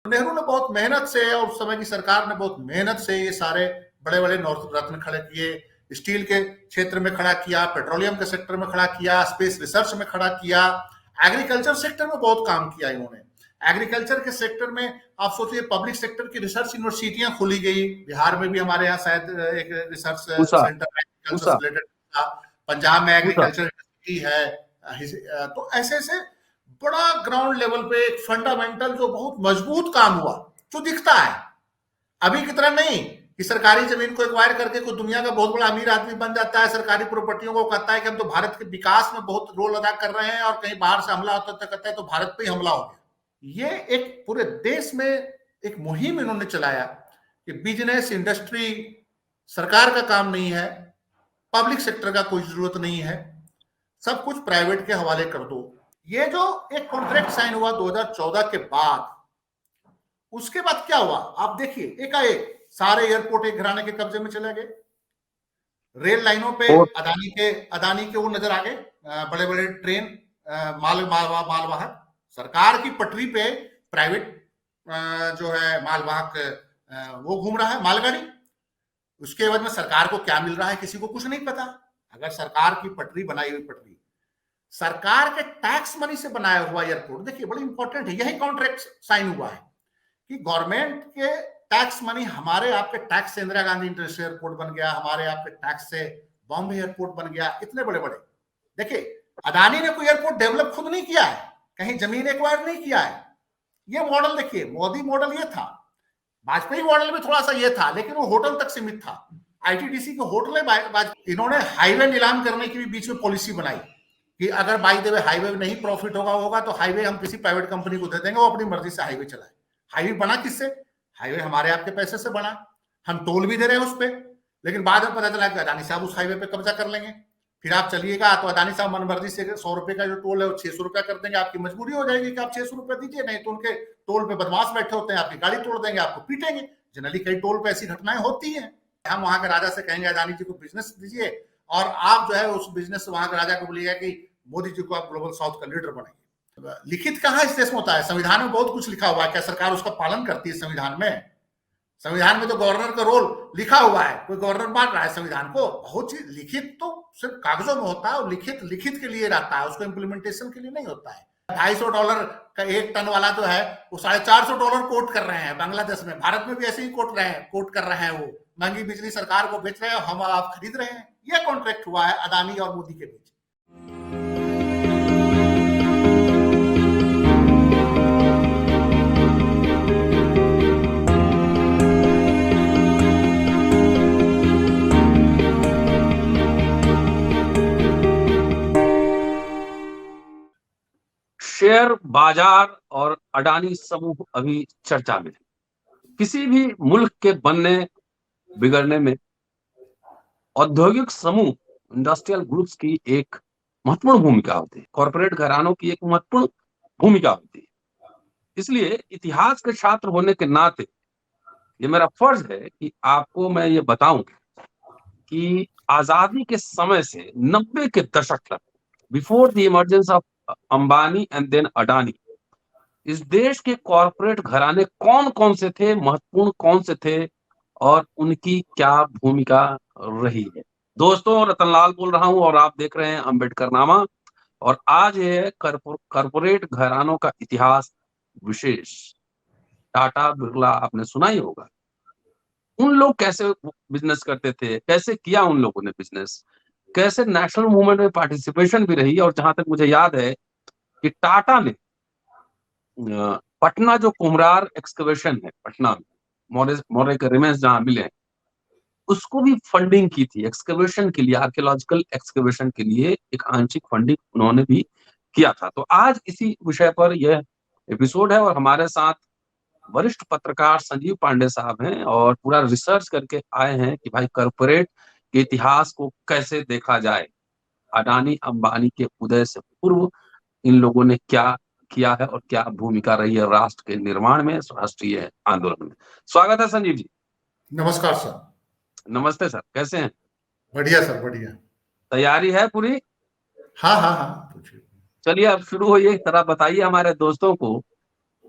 नेहरू ने बहुत मेहनत से और उस समय की सरकार ने बहुत मेहनत से ये सारे बड़े बड़े नॉर्थ रत्न खड़े किए, स्टील के क्षेत्र में खड़ा किया, पेट्रोलियम के सेक्टर में खड़ा किया, स्पेस रिसर्च में खड़ा किया, एग्रीकल्चर सेक्टर में बहुत काम किया इन्होंने। एग्रीकल्चर के सेक्टर में आप सोचिए पब्लिक सेक्टर की रिसर्च यूनिवर्सिटियां खोली गई, बिहार में भी हमारे यहाँ शायद एक रिसर्च सेंटर एग्रीकल्चर से रिलेटेड था, पंजाब में एग्रीकल्चर यूनिवर्सिटी है। तो ऐसे ऐसे बड़ा ग्राउंड लेवल पे एक फंडामेंटल जो बहुत मजबूत काम हुआ जो दिखता है, अभी की तरह नहीं कि सरकारी जमीन को एक्वायर करके कोई दुनिया का बहुत बड़ा अमीर आदमी बन जाता है, सरकारी प्रॉपर्टियों को कहता है कि हम तो भारत के विकास में बहुत रोल अदा कर रहे हैं, और कहीं बाहर से हमला होता है तो कहता है तो भारत पे ही हमला हो गया। ये एक पूरे देश में एक मुहिम इन्होंने चलाया कि बिजनेस इंडस्ट्री सरकार का काम नहीं है, पब्लिक सेक्टर का कोई जरूरत नहीं है, सब कुछ प्राइवेट के हवाले कर दो। ये जो एक कॉन्ट्रैक्ट साइन हुआ 2014 के बाद, उसके बाद क्या हुआ आप देखिए, एकाएक सारे एयरपोर्ट एक घराने के कब्जे में चले गए। रेल लाइनों पे अदानी के वो नजर आ गए, बड़े बड़े ट्रेन मालवाहक, सरकार की पटरी पे प्राइवेट जो है मालवाहक वो घूम रहा है मालगाड़ी। उसके एवज में सरकार को क्या मिल रहा है किसी को कुछ नहीं पता। अगर सरकार की पटरी बनाई हुई पटरी सरकार के टैक्स मनी से बनाया हुआ एयरपोर्ट, देखिए बड़ी इंपॉर्टेंट है, यही कॉन्ट्रैक्ट साइन हुआ है कि गवर्नमेंट के टैक्स मनी, हमारे आपके टैक्स से इंदिरा गांधी इंटरनेशनल एयरपोर्ट बन गया, हमारे आपके टैक्स से बॉम्बे एयरपोर्ट बन गया, इतने बड़े बड़े। देखिए अदानी ने कोई एयरपोर्ट डेवलप खुद नहीं किया है, कहीं जमीन एक्वायर नहीं किया है। ये मॉडल देखिए, मोदी मॉडल ये था, वाजपेयी मॉडल में थोड़ा सा ये था, लेकिन वो होटल तक सीमित था। आईटीडीसी के होटल, इन्होंने हाईवे नीलाम करने की भी बीच में पॉलिसी बनाई कि अगर बाई द वे हाईवे नहीं प्रॉफिट होगा तो हाईवे हम किसी प्राइवेट कंपनी को दे देंगे, वो अपनी मर्जी से हाईवे चलाए। हाईवे बना किससे? हाईवे हमारे आपके पैसे से बना, हम टोल भी दे रहे हैं उस पर, लेकिन बाद में पता चला कि अदानी साहब उस हाईवे पे कब्जा कर लेंगे। फिर आप चलिएगा तो अदानी साहब मनमर्जी से 100 रुपए का जो टोल है वो 600 रुपया कर देंगे, आपकी मजबूरी हो जाएगी कि आप 600 रुपया दीजिए, नहीं तो उनके टोल पे बदमाश बैठे होते हैं, आपकी गाड़ी तोड़ देंगे, आपको पीटेंगे। जनरली कई टोल पे ऐसी घटनाएं होती हैं। हम वहां के राजा से कहेंगे अदानी जी को बिजनेस दीजिए, और आप जो है उस बिजनेस से वहां के राजा को बोलिएगा कि मोदी जी को आप ग्लोबल साउथ का लीडर बनाइए। लिखित कहाँ इस देश में होता है? संविधान में बहुत कुछ लिखा हुआ है, क्या सरकार उसका पालन करती है? संविधान में तो गवर्नर का रोल लिखा हुआ है, कोई गवर्नर मान रहा है संविधान को? बहुत चीज लिखित तो सिर्फ कागजों में होता है, और लिखित के लिए रहता है, उसको इम्प्लीमेंटेशन के लिए नहीं होता है। $250 का 1 टन वाला जो है वो $450 कोट कर रहे हैं बांग्लादेश में, भारत में भी ऐसे ही कोट कर रहे हैं, वो महंगी बिजली सरकार को बेच रहे हैं, हम आप खरीद रहे हैं। यह कॉन्ट्रैक्ट हुआ है अदानी और मोदी के बीच। शेयर बाजार और अडानी समूह अभी चर्चा में है। किसी भी मुल्क के बनने बिगड़ने में औद्योगिक समूह, इंडस्ट्रियल ग्रुप्स की एक महत्वपूर्ण भूमिका होती है, कॉर्पोरेट घरानों की एक महत्वपूर्ण भूमिका होती है। इसलिए इतिहास के छात्र होने के नाते ये मेरा फर्ज है कि आपको मैं ये बताऊं कि आजादी के समय से 90 के दशक तक, before the emergence of Ambani and then Adani, इस देश के कॉर्पोरेट घराने कौन कौन से थे, महत्वपूर्ण कौन से थे, और उनकी क्या भूमिका रही है। दोस्तों, रतनलाल बोल रहा हूं और आप देख रहे हैं अम्बेडकरनामा, और आज है कॉर्पोरेट घरानों का इतिहास विशेष। टाटा, बिरला आपने सुना ही होगा। उन लोग कैसे बिजनेस करते थे, कैसे किया उन लोगों ने बिजनेस, कैसे नेशनल मूवमेंट में पार्टिसिपेशन भी रही। और जहां तक मुझे याद है कि टाटा ने पटना जो कुम्हरार एक्सकवेशन है, पटना में मोरे के रिमेन्स जहां मिले हैं, उसको भी फंडिंग की थी एक्सकवेशन के लिए, आर्कियोलॉजिकल एक्सकवेशन के लिए एक आंशिक फंडिंग उन्होंने भी किया था। तो आज इसी विषय पर यह एपिसोड है, और हमारे साथ वरिष्ठ पत्रकार संजीव पांडे साहब हैं, और पूरा रिसर्च करके आए हैं कि भाई कॉर्पोरेट के इतिहास को कैसे देखा जाए, अडानी अंबानी के उदय से पूर्व इन लोगों ने क्या किया है और क्या भूमिका रही है राष्ट्र के निर्माण में, राष्ट्रीय आंदोलन में। स्वागत है संजीव जी। नमस्कार सर। नमस्ते सर, कैसे हैं? बढ़िया सर, बढ़िया। तैयारी है पूरी? हाँ हाँ हाँ, पूछिए। चलिए अब शुरू होइए। जरा बताइए हमारे दोस्तों को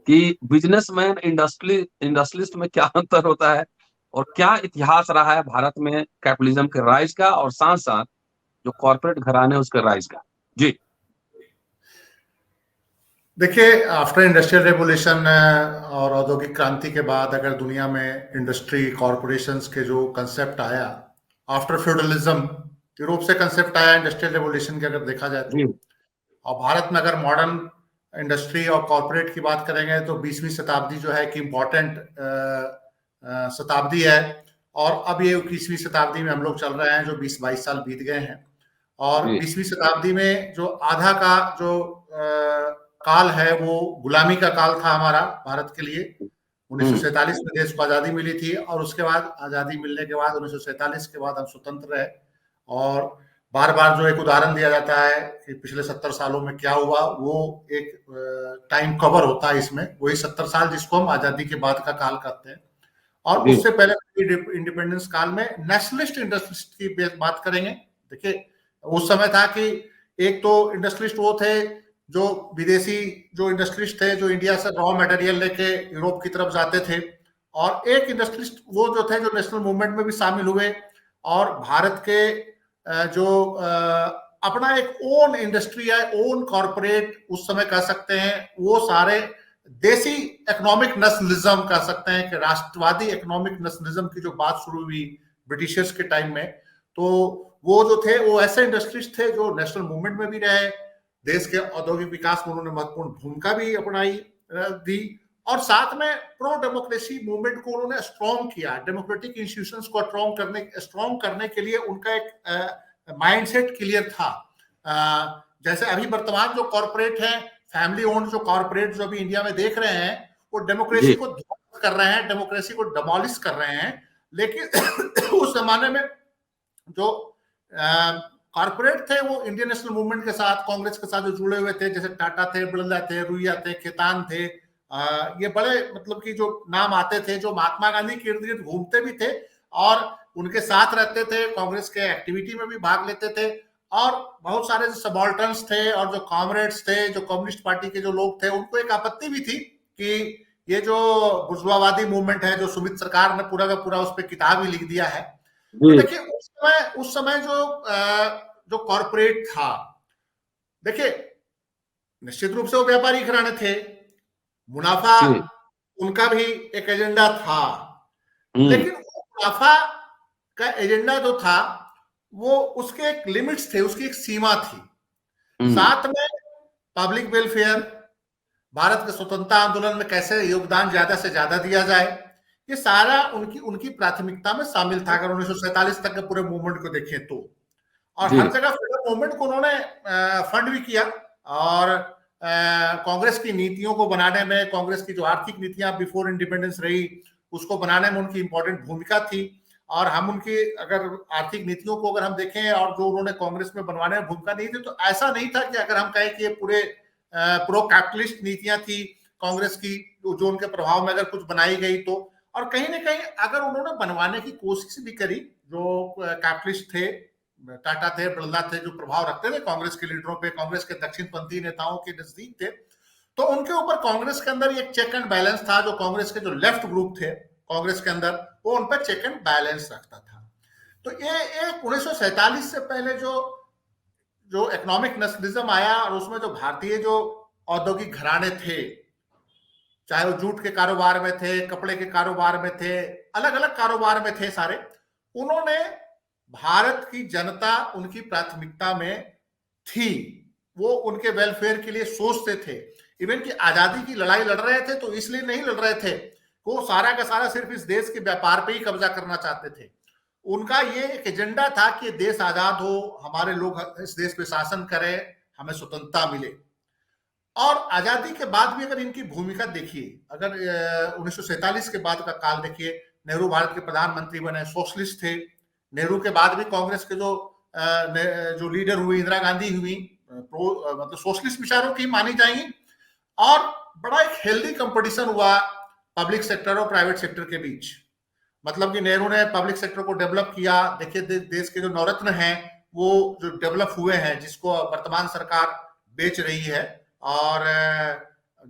कि बिजनेसमैन इंडस्ट्रियलिस्ट में क्या अंतर होता है और क्या इतिहास रहा है भारत में कैपिटलिज्म के राइज का और साथ साथ जो कॉर्पोरेट घराने उसके राइज का। जी देखिए, आफ्टर इंडस्ट्रियल रेवोल्यूशन और औद्योगिक क्रांति के बाद अगर दुनिया में इंडस्ट्री कॉरपोरेशंस के जो कंसेप्ट आया, आफ्टर फ्यूडलिज्म यूरोप से कंसेप्ट आया इंडस्ट्रियल रेवोल्यूशन के, अगर देखा जाए तो। जी और भारत में अगर मॉडर्न इंडस्ट्री और कॉरपोरेट की बात करेंगे तो 20वीं शताब्दी जो है कि इम्पोर्टेंट शताब्दी है। और अब ये 21वीं शताब्दी में हम लोग चल रहे हैं, जो 20-22 साल बीत गए हैं। और जी 20वीं शताब्दी में जो आधा का जो काल है वो गुलामी का काल था हमारा भारत के लिए। 1947 में देश को आजादी मिली थी और उसके बाद आजादी मिलने के बाद 1947 के बाद हम स्वतंत्र रहे। और बार बार जो एक उदाहरण दिया जाता है कि पिछले 70 सालों में क्या हुआ, वो एक टाइम कवर होता है इसमें, वही 70 साल जिसको हम आजादी के बाद का काल कहते हैं। और जी उससे पहले इंडिपेंडेंस काल में नेशनलिस्ट इंडस्ट्रिस्ट की बात करेंगे। देखिए, उस समय था कि एक तो इंडस्ट्रिस्ट वो थे जो विदेशी जो इंडस्ट्रिस्ट थे, जो इंडिया से रॉ मटेरियल लेके यूरोप की तरफ जाते थे। और एक इंडस्ट्रिस्ट वो जो थे जो नेशनल मूवमेंट में भी शामिल हुए और भारत के जो अपना एक ओन इंडस्ट्री है, ओन कॉर्पोरेट उस समय कह सकते हैं, वो सारे देसी इकोनॉमिक नेशनलिज्म कह सकते हैं कि राष्ट्रवादी इकोनॉमिक नेशनलिज्म की जो बात शुरू हुई ब्रिटिशर्स के टाइम में, तो वो जो थे वो ऐसे इंडस्ट्रीज थे जो नेशनल मूवमेंट में भी रहे, देश के औद्योगिक विकास में उन्होंने महत्वपूर्ण भूमिका भी अपनाई दी। और साथ में प्रो डेमोक्रेसी मूवमेंट को उन्होंने स्ट्रॉन्ग किया। डेमोक्रेटिक इंस्टीट्यूशंस को स्ट्रॉन्ग करने के लिए उनका एक माइंडसेट क्लियर था। जैसे अभी वर्तमान जो कॉर्पोरेट है, फैमिली ओन्ड जो कॉर्पोरेट जो अभी इंडिया में देख रहे हैं, वो डेमोक्रेसी जी को ध्वस्त कर रहे हैं, डेमोक्रेसी को डिमोलिश कर रहे हैं। लेकिन उस जमाने में जो कॉर्पोरेट थे वो इंडियन नेशनल मूवमेंट के साथ, कांग्रेस के साथ जो जुड़े हुए थे, जैसे टाटा थे, बिरला थे, रुइया थे, खेतान थे, ये बड़े मतलब कि जो नाम आते थे, जो महात्मा गांधी के इर्द गिर्द घूमते भी थे और उनके साथ रहते थे, कांग्रेस के एक्टिविटी में भी भाग लेते थे। और बहुत सारे जो सबाल्टर्न्स थे और जो कॉमरेड्स थे, जो कम्युनिस्ट पार्टी के जो लोग थे, उनको एक आपत्ति भी थी कि ये जो बुर्जुआवादी मूवमेंट है, जो सुमित सरकार ने पूरा का पूरा उस पर किताब ही लिख दिया है। तो जी देखिए, उस समय जो कॉर्पोरेट था, देखिए निश्चित रूप से वो व्यापारी घराने थे, मुनाफा जी उनका भी एक एजेंडा था। हम्म लेकिन वो मुनाफा का एजेंडा जो था वो उसके एक लिमिट्स थे, उसकी एक सीमा थी। हम्म साथ में पब्लिक वेलफेयर, भारत के स्वतंत्रता आंदोलन में कैसे योगदान ज्यादा से ज्यादा दिया जाए, ये सारा उनकी उनकी प्राथमिकता में शामिल था, अगर 1947 तक के पूरे मूवमेंट को देखें तो। और जी हर जगह फ्रीडम मूवमेंट को उन्होंने फंड भी किया। और कांग्रेस की नीतियों को बनाने में, कांग्रेस की जो आर्थिक नीतियां बिफोर इंडिपेंडेंस रही, उसको बनाने में उनकी इंपॉर्टेंट भूमिका थी। और हम उनकी अगर आर्थिक नीतियों को अगर हम देखें और जो उन्होंने कांग्रेस में बनवाने में भूमिका नहीं थी, तो ऐसा नहीं था कि अगर हम कहें कि ये पूरे प्रो कैपिटलिस्ट नीतियां थी कांग्रेस की, जो उनके प्रभाव में अगर कुछ बनाई गई तो। और कहीं ना कहीं अगर उन्होंने बनवाने की कोशिश भी करी, जो कैपिटलिस्ट थे, टाटा थे, बिरला थे, जो प्रभाव रखते थे कांग्रेस के लीडरों पे, कांग्रेस के दक्षिणपंथी नेताओं के नजदीक थे, तो उनके ऊपर कांग्रेस के अंदर एक चेक एंड बैलेंस था। जो कांग्रेस के जो लेफ्ट ग्रुप थे कांग्रेस के अंदर, वो उन पर चेक एंड बैलेंस रखता था। तो ये एक 1947 से पहले जो जो इकोनॉमिक नेशनलिज्म आया, और उसमें जो भारतीय जो औद्योगिक घराने थे, चाहे वो जूट के कारोबार में थे, कपड़े के कारोबार में थे, अलग अलग कारोबार में थे सारे, उन्होंने भारत की जनता उनकी प्राथमिकता में थी, वो उनके वेलफेयर के लिए सोचते थे। इवन की आजादी की लड़ाई लड़ रहे थे तो इसलिए नहीं लड़ रहे थे, वो सारा का सारा सिर्फ इस देश के व्यापार पे ही कब्जा करना चाहते थे। उनका ये एक एजेंडा था कि देश आजाद हो, हमारे लोग इस देश पे शासन करें, हमें स्वतंत्रता मिले। और आजादी के बाद भी अगर इनकी भूमिका देखिए, अगर 1947 के बाद का काल देखिए, नेहरू भारत के प्रधानमंत्री बने, सोशलिस्ट थे। नेहरू के बाद भी कांग्रेस के जो लीडर हुई, इंदिरा गांधी हुई, मतलब सोशलिस्ट विचारों की मानी जाएंगी। और बड़ा एक हेल्दी कंपटीशन हुआ पब्लिक सेक्टर और प्राइवेट सेक्टर के बीच। मतलब कि नेहरू ने पब्लिक सेक्टर को डेवलप किया। देखिए, देश के जो नवरत्न हैं वो जो डेवलप हुए हैं, जिसको वर्तमान सरकार बेच रही है। और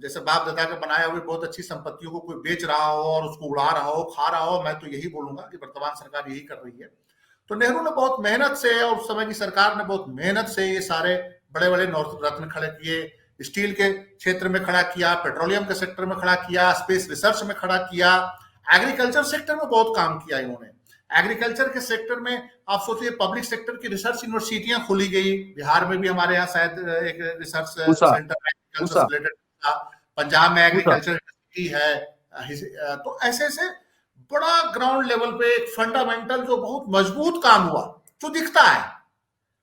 जैसे बाप दादा का बनाया हुए बहुत अच्छी संपत्तियों को कोई बेच रहा हो और उसको उड़ा रहा हो, खा रहा हो, मैं तो यही बोलूंगा कि वर्तमान सरकार यही कर रही है। तो नेहरू ने बहुत मेहनत से और उस समय की सरकार ने बहुत मेहनत से ये सारे बड़े बड़े नॉर्थ रत्न खड़े किए, स्टील के क्षेत्र में खड़ा किया, पेट्रोलियम के सेक्टर में खड़ा किया, स्पेस रिसर्च में खड़ा किया, एग्रीकल्चर सेक्टर में बहुत काम किया इन्होंने। एग्रीकल्चर के सेक्टर में आप सोचिए पब्लिक सेक्टर की रिसर्च यूनिवर्सिटियां खोली गई, बिहार में भी हमारे यहाँ शायद एक रिसर्च सेंटर एग्रीकल्चर से रिलेटेड था, पंजाब में एग्रीकल्चर यूनिवर्सिटी है। तो ऐसे ऐसे बड़ा ग्राउंड लेवल पे एक फंडामेंटल जो बहुत मजबूत काम हुआ जो दिखता है,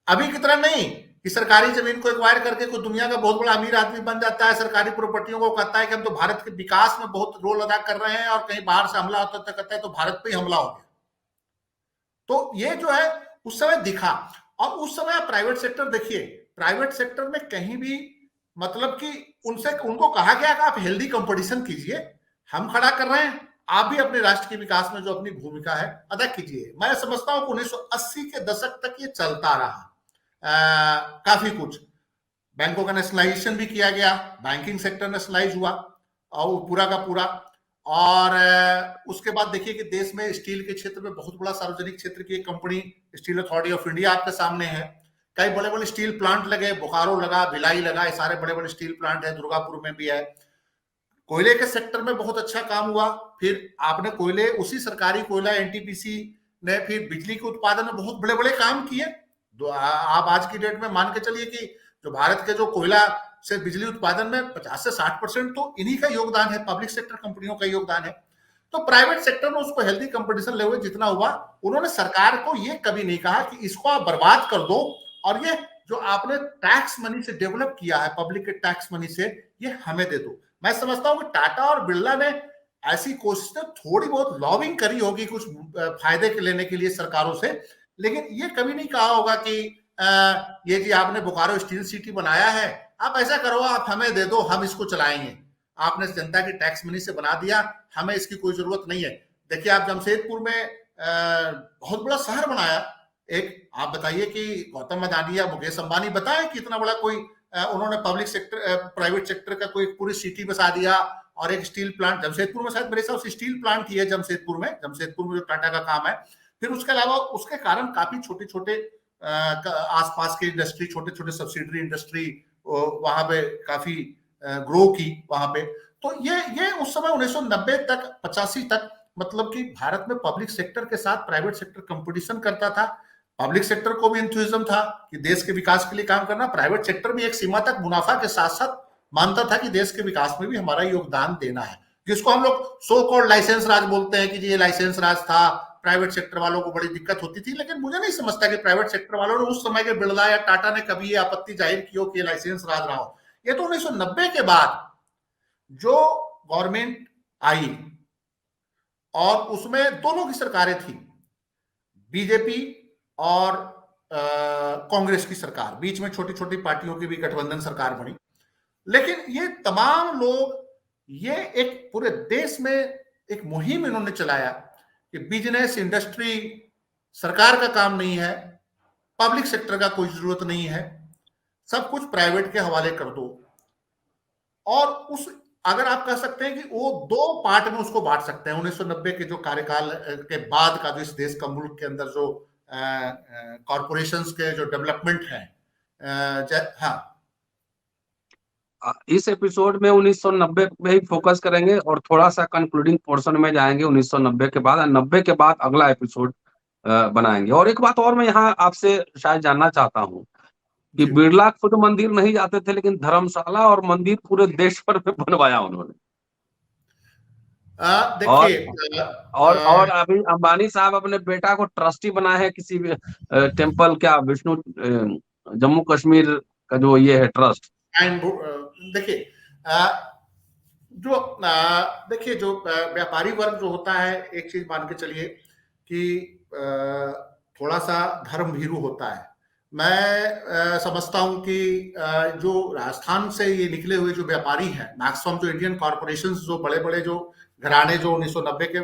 अभी की तरह नहीं कि सरकारी जमीन को एक्वायर करके कोई दुनिया का बहुत बड़ा अमीर आदमी बन जाता है, सरकारी प्रॉपर्टियों को कहता है कि हम तो भारत के विकास में बहुत रोल अदा कर रहे हैं, और कहीं बाहर से हमला होता कहता है तो भारत पे ही हमला हो गया। तो ये जो है उस समय दिखा। और उस समय आप प्राइवेट सेक्टर देखिए, प्राइवेट सेक्टर में कहीं भी मतलब कि उनको कहा गया कि आप हेल्दी कंपटीशन कीजिए, हम खड़ा कर रहे हैं, आप भी अपने राष्ट्र के विकास में जो अपनी भूमिका है अदा कीजिए। मैं समझता हूं कि 1980 के दशक तक ये चलता रहा। काफी कुछ बैंकों का नेशनलाइजेशन भी किया गया, बैंकिंग सेक्टर नेशनलाइज हुआ और पूरा का पूरा। और उसके बाद देखिए कि देश में स्टील के क्षेत्र में बहुत बड़ा सार्वजनिक क्षेत्र की एक company steel authority of India आपके सामने है। कई बड़े बड़े स्टील प्लांट लगे, बोकारो लगा, भिलाई लगा, ये सारे बड़े बड़े स्टील प्लांट है, दुर्गापुर में भी है। कोयले के सेक्टर में बहुत अच्छा काम हुआ। फिर आपने कोयले, उसी सरकारी कोयला एनटीपीसी ने फिर बिजली के उत्पादन में बहुत बड़े बड़े काम किए। आप आज की डेट में मान के चलिए कि जो भारत के जो कोयला से बिजली उत्पादन में 50 से 60% तो इन्हीं का योगदान है, पब्लिक सेक्टर कंपनियों का योगदान है। तो प्राइवेट सेक्टर में उसको हेल्दी कंपटीशन ले हुए जितना हुआ, उन्होंने सरकार को ये कभी नहीं कहा कि इसको आप बर्बाद कर दो और ये जो आपने टैक्स मनी से डेवलप किया है, पब्लिक के टैक्स मनी से, ये हमें दे दो। मैं समझता हूं कि टाटा और बिरला ने ऐसी कोशिश तो थोड़ी बहुत लॉबिंग करी होगी कुछ फायदे के लेने के लिए सरकारों से, लेकिन ये कभी नहीं कहा होगा कि ये जी आपने बोकारो स्टील सिटी बनाया है, आप ऐसा करो, आप हमें दे दो, हम इसको चलाएंगे। आपने जनता की टैक्स मनी से बना दिया, हमें इसकी कोई जरूरत नहीं है। देखिए आप जमशेदपुर में बहुत बड़ा शहर बनाया एक, आप बताइए कि गौतम अडानी या मुकेश अंबानी बताए कि इतना बड़ा कोई उन्होंने पब्लिक सेक्टर प्राइवेट सेक्टर का कोई पूरी सिटी बसा दिया और एक स्टील प्लांट जमशेदपुर में, शायद मेरे हिसाब से स्टील प्लांट ही है जमशेदपुर में जो टाटा का काम है। फिर उसके अलावा उसके कारण काफी छोटे छोटे आसपास की इंडस्ट्री, छोटे छोटे सब्सिडरी इंडस्ट्री वहां पे काफी ग्रो की वहां पे। तो ये उस समय 1990 तक 85 तक मतलब कि भारत में पब्लिक सेक्टर के साथ प्राइवेट सेक्टर कंपटीशन करता था। पब्लिक सेक्टर को भी एंथुसिज्म था कि देश के विकास के लिए काम करना, प्राइवेट सेक्टर भी एक सीमा तक मुनाफा के साथ साथ मानता था कि देश के विकास में भी हमारा योगदान देना है, जिसको हम लोग सो कॉल्ड लाइसेंस राज बोलते हैं कि ये लाइसेंस राज था, प्राइवेट सेक्टर वालों को बड़ी दिक्कत होती थी। लेकिन मुझे नहीं समझता कि प्राइवेट सेक्टर वालों ने उस समय के बिरला या टाटा ने कभी ये आपत्ति जाहिर की हो कि ये लाइसेंस राज रहा हो। ये तो 1990 के बाद जो गवर्नमेंट आई और उसमें दोनों की सरकारें थी, बीजेपी और कांग्रेस की सरकार, बीच में छोटी छोटी पार्टियों की भी गठबंधन सरकार बनी। लेकिन ये तमाम लोग ये एक पूरे देश में एक मुहिम इन्होंने चलाया कि बिजनेस इंडस्ट्री सरकार का काम नहीं है, पब्लिक सेक्टर का कोई जरूरत नहीं है, सब कुछ प्राइवेट के हवाले कर दो। और उस अगर आप कह सकते हैं कि वो दो पार्ट में उसको बांट सकते हैं। 1990 के जो कार्यकाल के बाद का जो इस देश का मुल्क के अंदर जो कॉरपोरेशंस के जो डेवलपमेंट है, हाँ, इस एपिसोड में 1990 पे ही फोकस करेंगे और थोड़ा सा कंक्लूडिंग पोर्शन में जाएंगे 1990 के बाद, 90 के बाद अगला एपिसोड बनाएंगे। और एक बात और मैं यहाँ आपसे शायद जानना चाहता हूँ कि बिरला खुद मंदिर नहीं जाते थे, लेकिन धर्मशाला और मंदिर पूरे देश भर में बनवाया उन्होंने। देखिए और अभी अंबानी साहब अपने बेटा को ट्रस्टी बनाए हैं किसी भी टेम्पल, क्या विष्णु जम्मू कश्मीर का जो ये है ट्रस्ट। देखिए देखिए जो व्यापारी वर्ग जो होता है, एक चीज मान के चलिए कि थोड़ा सा धर्म भीरू होता है। मैं समझता हूं कि जो राजस्थान से ये निकले हुए जो व्यापारी हैं, मैक्सिमम जो इंडियन कॉर्पोरेशंस, जो बड़े बड़े जो घराने जो 1990 के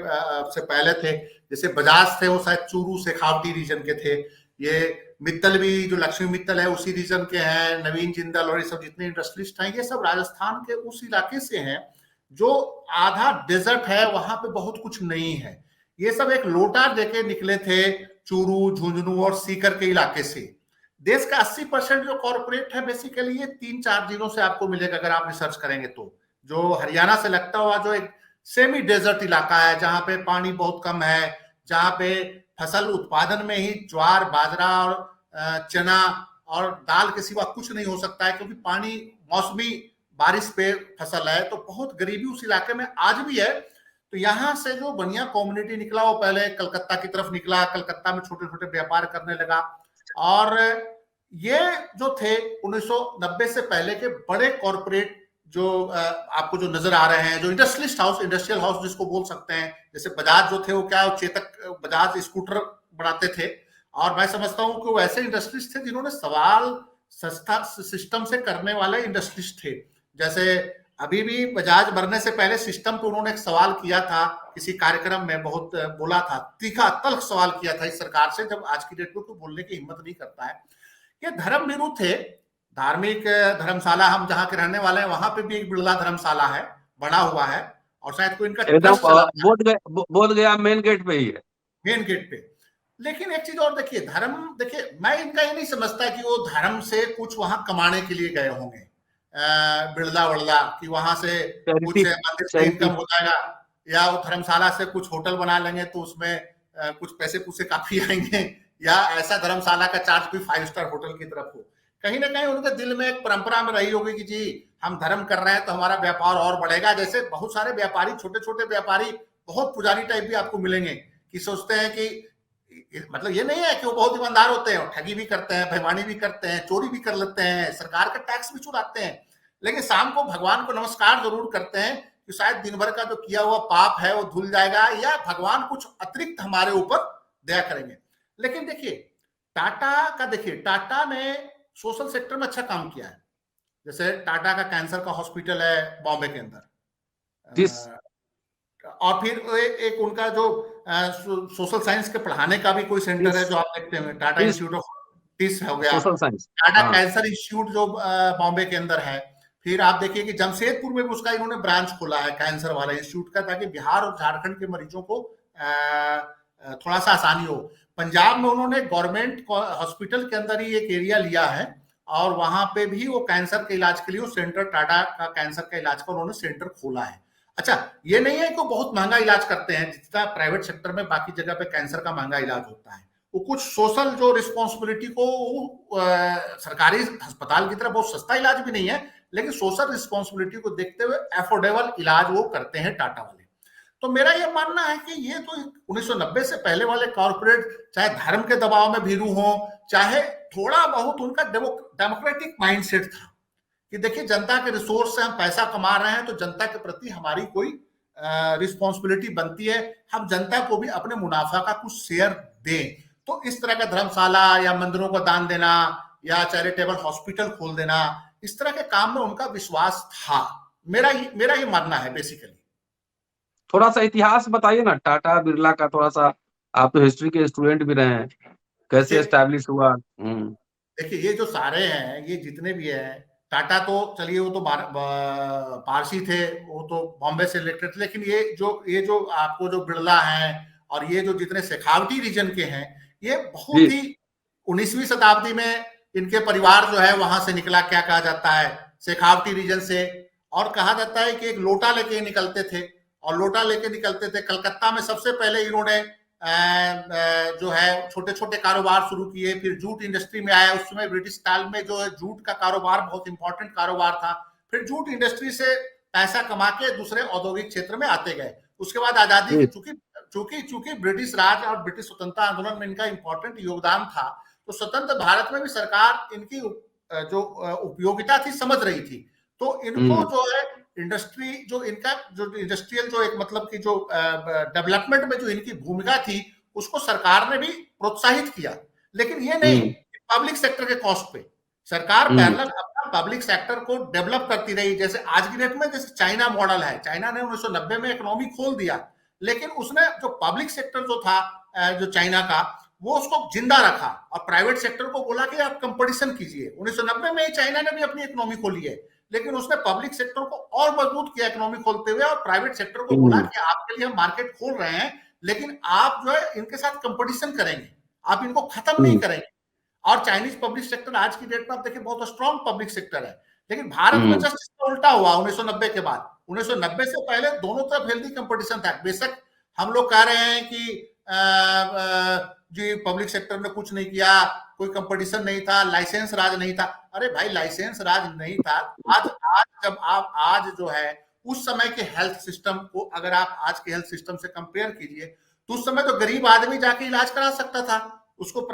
से पहले थे, जैसे बजाज थे, वो शायद चूरू शेखावटी रीजन के थे, ये मित्तल भी, जो लक्ष्मी मित्तल है उसी रीजन के हैं, नवीन जिंदल और ये सब जितने इंडस्ट्रियलिस्ट हैं ये सब राजस्थान के उस इलाके से हैं जो आधा डेजर्ट है, वहां पे बहुत कुछ नहीं है। ये सब एक लोटा देके निकले थे चूरू, झुंझुनू और सीकर के इलाके से। देश का 80% जो कॉर्पोरेट है बेसिकली ये 3-4 जिलों से आपको मिलेगा अगर आप रिसर्च करेंगे तो। जो हरियाणा से लगता हुआ जो एक सेमी डेजर्ट इलाका है जहां पे पानी बहुत कम है, जहां पे फसल उत्पादन में ही ज्वार, बाजरा और चना और दाल के सिवा कुछ नहीं हो सकता है, क्योंकि पानी मौसमी बारिश पे फसल है, तो बहुत गरीबी उस इलाके में आज भी है। तो यहाँ से जो बनिया कम्युनिटी निकला वो पहले कलकत्ता की तरफ निकला, कलकत्ता में छोटे छोटे व्यापार करने लगा, और ये जो थे 1990 से पहले के बड़े कॉर्पोरेट जो आपको जो नजर आ रहे हैं, जो इंडस्ट्रियलिस्ट हाउस, इंडस्ट्रियल हाउस जिसको बोल सकते हैं, जैसे बजाज जो थे वो क्या चेतक बजाज स्कूटर बनाते थे, और मैं समझता हूं कि वो ऐसे इंडस्ट्रिस्ट थे जिन्होंने सवाल सस्ता सिस्टम से करने वाले इंडस्ट्रिस्ट थे। जैसे अभी भी बजाज बनने से पहले सिस्टम पे उन्होंने एक सवाल किया था किसी कार्यक्रम में, बहुत बोला था, तीखा तल्ख सवाल किया था इस सरकार से, जब आज की डेट में कोई बोलने की हिम्मत नहीं करता है। ये धर्मवीरू थे, धार्मिक धर्मशाला, हम जहाँ के रहने वाले हैं वहां पे भी एक बिरला धर्मशाला है, बना हुआ है, और शायद कोई इनका एकदम बोध गया मेन गेट पे ही है, मेन गेट पे। लेकिन एक चीज और देखिए, धर्म देखिए, मैं इनका ये नहीं समझता कि वो धर्म से कुछ वहां कमाने के लिए गए होंगे बिरला वड़ला, कि वहां से कुछ मंदिर से इनकम हो जाएगा, या वो धर्मशाला से कुछ होटल बना लेंगे तो उसमें कुछ पैसे पूसे काफी आएंगे, या ऐसा धर्मशाला का चार्ज भी 5 स्टार होटल की तरफ हो। कहीं ना कहीं उनके दिल में एक परंपरा में रही होगी कि जी हम धर्म कर रहे हैं तो हमारा व्यापार और बढ़ेगा। जैसे बहुत सारे व्यापारी, छोटे छोटे व्यापारी, बहुत पुजारी टाइप भी आपको मिलेंगे, कि सोचते हैं कि मतलब ये नहीं है कि वो बहुत ईमानदार होते हैं, ठगी भी करते हैं, बेईमानी भी करते हैं, चोरी भी कर लेते हैं, सरकार का टैक्स भी चुराते हैं, लेकिन शाम को भगवान को नमस्कार जरूर करते हैं कि शायद दिन भर का जो किया हुआ पाप है वो धुल जाएगा, या भगवान कुछ अतिरिक्त हमारे ऊपर दया करेंगे। लेकिन देखिए टाटा का, देखिए टाटा ने सोशल सेक्टर में अच्छा काम किया है। जैसे टाटा का कैंसर का हॉस्पिटल है बॉम्बे के अंदर, और फिर एक उनका जो सोशल साइंस के पढ़ाने का भी कोई सेंटर है जो आप देखते हैं, टाटा इंस्टीट्यूट ऑफ टिस हो गया, टाटा कैंसर इंस्टीट्यूट जो बॉम्बे के अंदर है। फिर आप देखिए कि जमशेदपुर में भी उसका इन्होंने ब्रांच खोला है कैंसर वाला इंस्टीट्यूट का, ताकि बिहार और झारखंड के मरीजों को थोड़ा सा आसानी हो। पंजाब में उन्होंने गवर्नमेंट हॉस्पिटल के अंदर ही एक एरिया लिया है, और वहां पे भी वो कैंसर के इलाज के लिए सेंटर, टाटा का कैंसर का इलाज का उन्होंने सेंटर खोला है। अच्छा, ये नहीं है कि वो बहुत महंगा इलाज करते हैं जितना प्राइवेट सेक्टर में बाकी जगह पे कैंसर का महंगा इलाज होता है। वो कुछ सोशल जो रिस्पॉन्सिबिलिटी को सरकारी अस्पताल की तरह बहुत सस्ता इलाज भी नहीं है, लेकिन सोशल रिस्पॉन्सिबिलिटी को देखते हुए अफोर्डेबल इलाज वो करते हैं टाटा वाले। तो मेरा ये मानना है कि ये तो 1990 से पहले वाले कॉर्पोरेट, चाहे धर्म के दबाव में भीरू हो, चाहे थोड़ा बहुत उनका डेमोक्रेटिक माइंडसेट था कि देखिए जनता के रिसोर्स से हम पैसा कमा रहे हैं तो जनता के प्रति हमारी कोई रिस्पॉन्सिबिलिटी बनती है, हम जनता को भी अपने मुनाफा का कुछ शेयर दें। तो इस तरह का धर्मशाला या मंदिरों को दान देना या चैरिटेबल हॉस्पिटल खोल देना, इस तरह के काम में उनका विश्वास था। मेरा ये मानना है बेसिकली। थोड़ा सा इतिहास बताइए ना टाटा बिरला का, थोड़ा सा, आप तो हिस्ट्री के स्टूडेंट भी रहे हैं, कैसे एस्टैब्लिश हुआ? देखिए ये जो सारे हैं, ये जितने भी हैं, टाटा तो चलिए वो तो पारसी थे, वो तो बॉम्बे से रिलेटेड थे, लेकिन ये जो आपको जो बिरला हैं और ये जो जितने शेखावटी रीजन के हैं, ये बहुत ही 19वीं शताब्दी में इनके परिवार जो है वहां से निकला, क्या कहा जाता है, शेखावटी रीजन से। और कहा जाता है कि एक लोटा लेके निकलते थे, और लोटा लेके निकलते थे। कलकत्ता में सबसे पहले इन्होंने जो है छोटे छोटे कारोबार शुरू किए, फिर जूट इंडस्ट्री में आया। उस समय ब्रिटिश काल में जो है जूट का कारोबार बहुत इंपॉर्टेंट कारोबार था। फिर जूट इंडस्ट्री से पैसा कमा के दूसरे औद्योगिक क्षेत्र में आते गए। उसके बाद आजादी, चूंकि ब्रिटिश राज और ब्रिटिश स्वतंत्रता आंदोलन में इनका इंपॉर्टेंट योगदान था, तो स्वतंत्र भारत में भी सरकार इनकी जो उपयोगिता थी समझ रही थी। तो इनको जो है इंडस्ट्री, जो इनका जो इंडस्ट्रियल जो एक मतलब की जो डेवलपमेंट में जो इनकी भूमिका थी, उसको सरकार ने भी प्रोत्साहित किया। लेकिन ये नहीं पब्लिक सेक्टर के कॉस्ट पे सरकार पैरेलल अपना पब्लिक सेक्टर को डेवलप करती रही। जैसे आज की डेट में जैसे चाइना मॉडल है, चाइना ने 1990 में इकोनॉमी खोल दिया, लेकिन उसने जो पब्लिक सेक्टर जो था जो चाइना का, वो उसको जिंदा रखा और प्राइवेट सेक्टर को बोला कि आप कंपटीशन कीजिए। 1990 में ही चाइना ने भी अपनी इकोनॉमी खोली है, लेकिन उसने पब्लिक सेक्टर को और मजबूत किया इकोनॉमी खोलते हुए, और प्राइवेट सेक्टर को बोला कि आपके लिए हम मार्केट खोल रहे हैं, लेकिन आप जो है इनके साथ कंपटीशन करेंगे, आप इनको खत्म नहीं करेंगे। और चाइनीज पब्लिक सेक्टर आज की डेट में आप देखिए बहुत स्ट्रॉन्ग पब्लिक सेक्टर है, लेकिन भारत में जस्ट इसका उल्टा हुआ 1990 के बाद। 1990 से पहले दोनों तरफ हेल्दी कंपटीशन था। बेशक हम लोग कह रहे हैं कि जी पब्लिक सेक्टर ने कुछ नहीं किया, कोई कंपटीशन नहीं था, लाइसेंस राज नहीं था। अरे भाई लाइसेंस राज नहीं था। आज जब आप आज जो है उस समय के हेल्थ सिस्टम को अगर आप आज के हेल्थ सिस्टम से कंपेयर कीजिए, तो उस समय तो गरीब आदमी जाके इलाज करा सकता था, उसको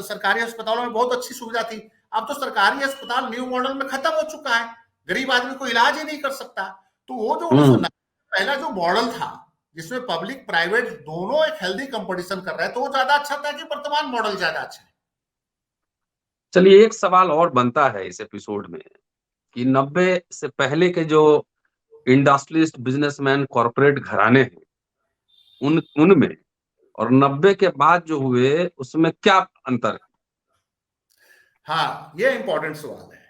सरकारी अस्पतालों में बहुत अच्छी सुविधा थी। अब तो सरकारी अस्पताल न्यू मॉडल में खत्म हो चुका है, गरीब आदमी को इलाज ही नहीं कर सकता। तो वो जो 1990 पहला जो मॉडल था जिसमें पब्लिक प्राइवेट दोनों एक हेल्दी कंपटीशन कर रहे हैं, तो वो ज्यादा अच्छा था कि वर्तमान मॉडल ज्यादा अच्छा है। चलिए एक सवाल और बनता है इस एपिसोड में कि 90 से पहले के जो इंडस्ट्रियलिस्ट, बिजनेसमैन, कॉर्पोरेट घराने हैं उनमें और 90 के बाद जो हुए उसमें क्या अंतर है? हाँ, ये इंपॉर्टेंट सवाल है।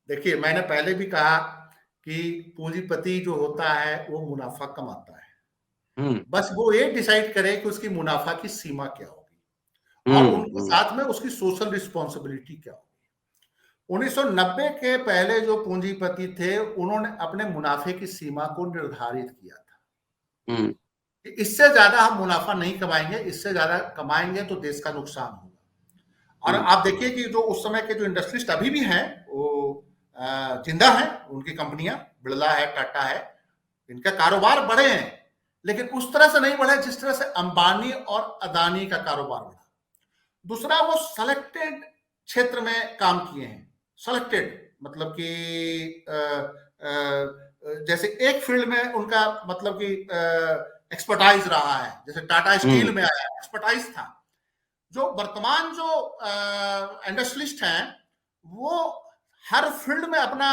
देखिए मैंने पहले भी कहा कि पूंजीपति जो होता है वो मुनाफा कमाता है, बस वो ये डिसाइड करे कि उसकी मुनाफा की सीमा क्या होगी और उनके साथ में उसकी सोशल रिस्पॉन्सिबिलिटी क्या होगी। 1990 के पहले जो पूंजीपति थे उन्होंने अपने मुनाफे की सीमा को निर्धारित किया था। इससे ज्यादा हम मुनाफा नहीं कमाएंगे, इससे ज्यादा कमाएंगे तो देश का नुकसान होगा। और आप देखिए कि जो उस समय के जो इंडस्ट्रिस्ट अभी भी हैं वो जिंदा है, उनकी कंपनियां बिरला है, टाटा है, इनका कारोबार बढ़े हैं, लेकिन उस तरह से नहीं बढ़े जिस तरह से अंबानी और अदानी का कारोबार बढ़ा। दूसरा, वो सेलेक्टेड क्षेत्र में काम किए हैं। सेलेक्टेड मतलब कि जैसे एक फील्ड में उनका मतलब कि एक्सपर्टाइज रहा है, जैसे टाटा स्टील में आया एक्सपर्टाइज था। जो वर्तमान जो इंडस्ट्रियलिस्ट हैं वो हर फील्ड में अपना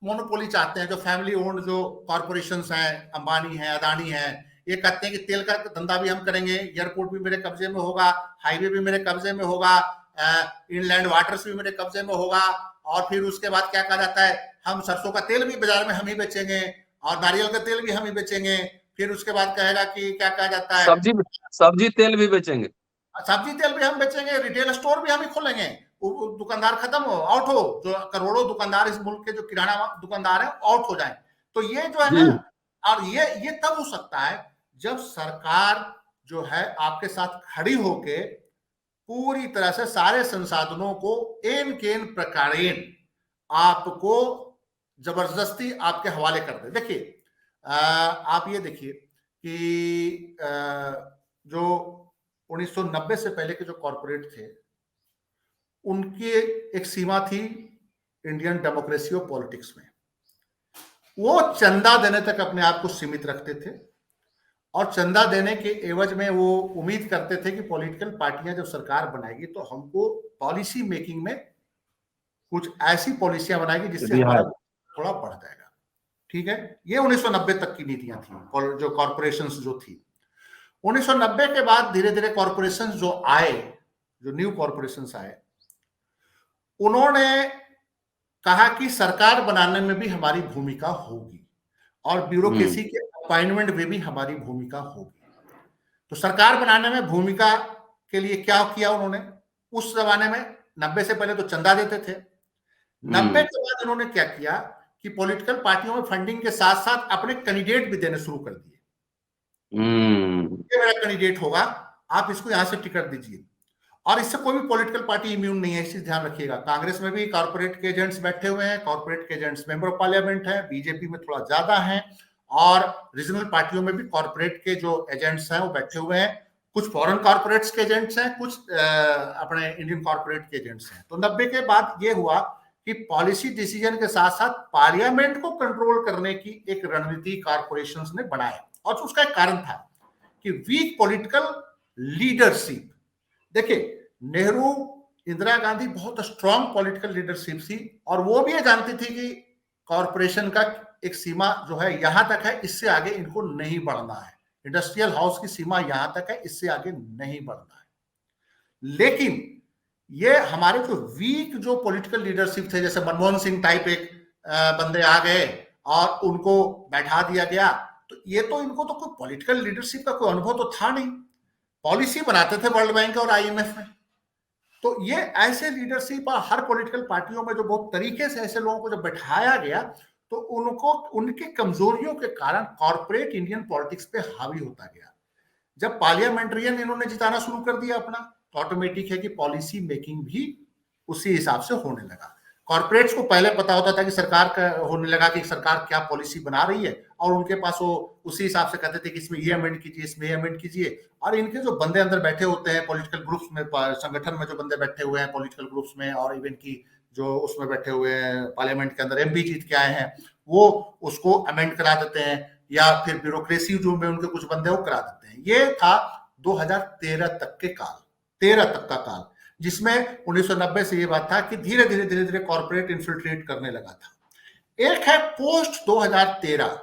मोनोपोली चाहते हैं। जो फैमिली ओन्ड जो कॉर्पोरेशंस हैं, अंबानी है, अदानी है, ये कहते हैं कि तेल का धंधा भी हम करेंगे, एयरपोर्ट भी मेरे कब्जे में होगा, हाईवे भी मेरे कब्जे में होगा, इनलैंड वाटर्स भी मेरे कब्जे में होगा। और फिर उसके बाद क्या कहा जाता है, हम सरसों का तेल भी बाजार में हम ही बेचेंगे और नारियल का तेल भी हम ही बेचेंगे। फिर उसके बाद कहेगा कि क्या कहा जाता है, सब्जी तेल भी बेचेंगे, सब्जी तेल भी हम बेचेंगे, रिटेल स्टोर भी हम ही खोलेंगे। दुकानदार खत्म हो, आउट हो, जो करोड़ों दुकानदार इस मुल्क के जो किराना दुकानदार है आउट हो जाए। तो ये जो है ना, और ये तब हो सकता है जब सरकार जो है आपके साथ खड़ी होके पूरी तरह से सारे संसाधनों को एन केन प्रकारेण आपको जबरदस्ती आपके हवाले कर दे। देखिए आप ये देखिए कि जो 1990 से पहले के जो कॉर्पोरेट थे उनकी एक सीमा थी इंडियन डेमोक्रेसी और पॉलिटिक्स में। वो चंदा देने तक अपने आप को सीमित रखते थे और चंदा देने के एवज में वो उम्मीद करते थे कि पॉलिटिकल पार्टियां जब सरकार बनाएगी तो हमको पॉलिसी मेकिंग में कुछ ऐसी पॉलिसियां बनाएगी जिससे हमारा थोड़ा बढ़ जाएगा। ठीक है, ये 1990 तक की नीतियां थी जो कॉर्पोरेशंस जो थी। 1990 के बाद धीरे धीरे कॉर्पोरेशन जो आए, जो न्यू कॉर्पोरेशन आए, उन्होंने कहा कि सरकार बनाने में भी हमारी भूमिका होगी और ब्यूरोक्रेसी के अपॉइंटमेंट में भी हमारी भूमिका होगी। तो सरकार बनाने में भूमिका के लिए क्या किया उन्होंने, उस जमाने में 90 से पहले तो चंदा देते थे। 90 के बाद उन्होंने क्या किया कि पॉलिटिकल पार्टियों में फंडिंग के साथ साथ अपने कैंडिडेट भी देने शुरू कर दिए। ये मेरा कैंडिडेट होगा, आप इसको यहां से टिकट दीजिए। और इससे कोई भी पॉलिटिकल पार्टी इम्यून नहीं है, इस चीज ध्यान रखिएगा। कांग्रेस में भी कॉर्पोरेट के एजेंट्स बैठे हुए हैं, कॉर्पोरेट के एजेंट्स मेंबर ऑफ पार्लियामेंट हैं, बीजेपी में थोड़ा ज्यादा हैं, और रीजनल पार्टियों में भी कॉर्पोरेट के जो एजेंट्स हैं वो बैठे हुए हैं। कुछ फॉरेन कॉर्पोरेट्स के एजेंट्स हैं, कुछ अपने इंडियन कॉर्पोरेट के एजेंट्स हैं। तो 90 के बाद ये हुआ कि पॉलिसी डिसीजन के साथ साथ पार्लियामेंट को कंट्रोल करने की एक रणनीति कॉर्पोरेशंस ने बनाया, और उसका एक कारण था कि वीक पॉलिटिकल लीडरशिप। देखिए नेहरू, इंदिरा गांधी बहुत स्ट्रांग पॉलिटिकल लीडरशिप थी और वो भी ये जानती थी कि कॉर्पोरेशन का एक सीमा जो है यहां तक है, इससे आगे इनको नहीं बढ़ना है। इंडस्ट्रियल हाउस की सीमा यहां तक है, इससे आगे नहीं बढ़ना है। लेकिन ये हमारे जो वीक जो पॉलिटिकल लीडरशिप थे, जैसे मनमोहन सिंह टाइप एक बंदे आ गए और उनको बैठा दिया गया, तो ये तो इनको तो कोई पॉलिटिकल लीडरशिप का कोई अनुभव तो था नहीं, पॉलिसी बनाते थे वर्ल्ड बैंक और आईएमएफ में। तो ये ऐसे लीडरशिप और हर पॉलिटिकल पार्टियों में जो बहुत तरीके से ऐसे लोगों को जब बैठाया गया, तो उनको उनकी कमजोरियों के कारण कॉर्पोरेट इंडियन पॉलिटिक्स पे हावी होता गया। जब पार्लियामेंट्रियन इन्होंने जिताना शुरू कर दिया अपना, तो ऑटोमेटिक है कि पॉलिसी मेकिंग भी उसी हिसाब से होने लगा। कॉर्पोरेट्स को पहले पता होता था कि सरकार का होने लगा कि सरकार क्या पॉलिसी बना रही है, और उनके पास वो उसी हिसाब से कहते थे कि इसमें ये अमेंड कीजिए, इसमें ये अमेंड कीजिए। और इनके जो बंदे अंदर बैठे होते हैं पॉलिटिकल ग्रुप्स में, संगठन में जो बंदे बैठे हुए हैं पॉलिटिकल ग्रुप्स में, और इवन की जो उसमें बैठे हुए हैं पार्लियामेंट के अंदर एमपी जीत के आए हैं, वो उसको अमेंड करा देते हैं, या फिर ब्यूरोक्रेसी जो में उनके कुछ बंदे वो करा देते हैं। ये था 2013 तक के काल, 13 तक का काल, जिसमें 1990 से ये बात था कि धीरे धीरे कॉर्पोरेट इन्फिल्ट्रेट करने लगा था। एक है पोस्ट 2013,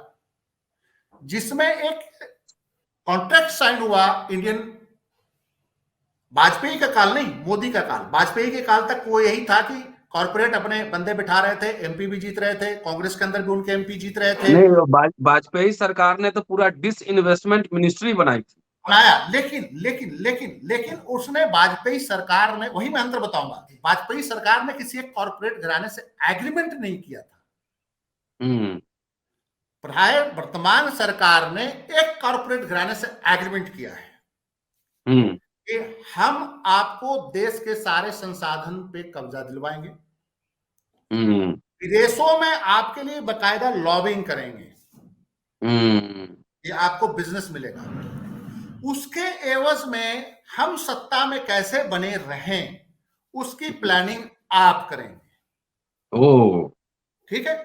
जिसमें एक कॉन्ट्रैक्ट साइन हुआ इंडियन, वाजपेयी का काल नहीं, मोदी का काल। वाजपेयी के काल तक वो यही था कि कॉर्पोरेट अपने बंदे बिठा रहे थे, एमपी भी जीत रहे थे, कांग्रेस के अंदर भी उनके एमपी जीत रहे थे। नहीं, वाजपेयी सरकार ने तो पूरा डिसइन्वेस्टमेंट मिनिस्ट्री बनाई थी, बनाया, लेकिन उसने, वाजपेयी सरकार ने, वही मैं अंतर बताऊंगा, वाजपेयी सरकार ने किसी एक कॉर्पोरेट घराने से एग्रीमेंट नहीं किया था। प्राय वर्तमान सरकार ने एक कॉर्पोरेट घराने से एग्रीमेंट किया है कि हम आपको देश के सारे संसाधन पे कब्जा दिलवाएंगे, विदेशों में आपके लिए बकायदा लॉबिंग करेंगे, ये आपको बिजनेस मिलेगा, उसके एवज में हम सत्ता में कैसे बने रहें उसकी प्लानिंग आप करेंगे। ओ ठीक है,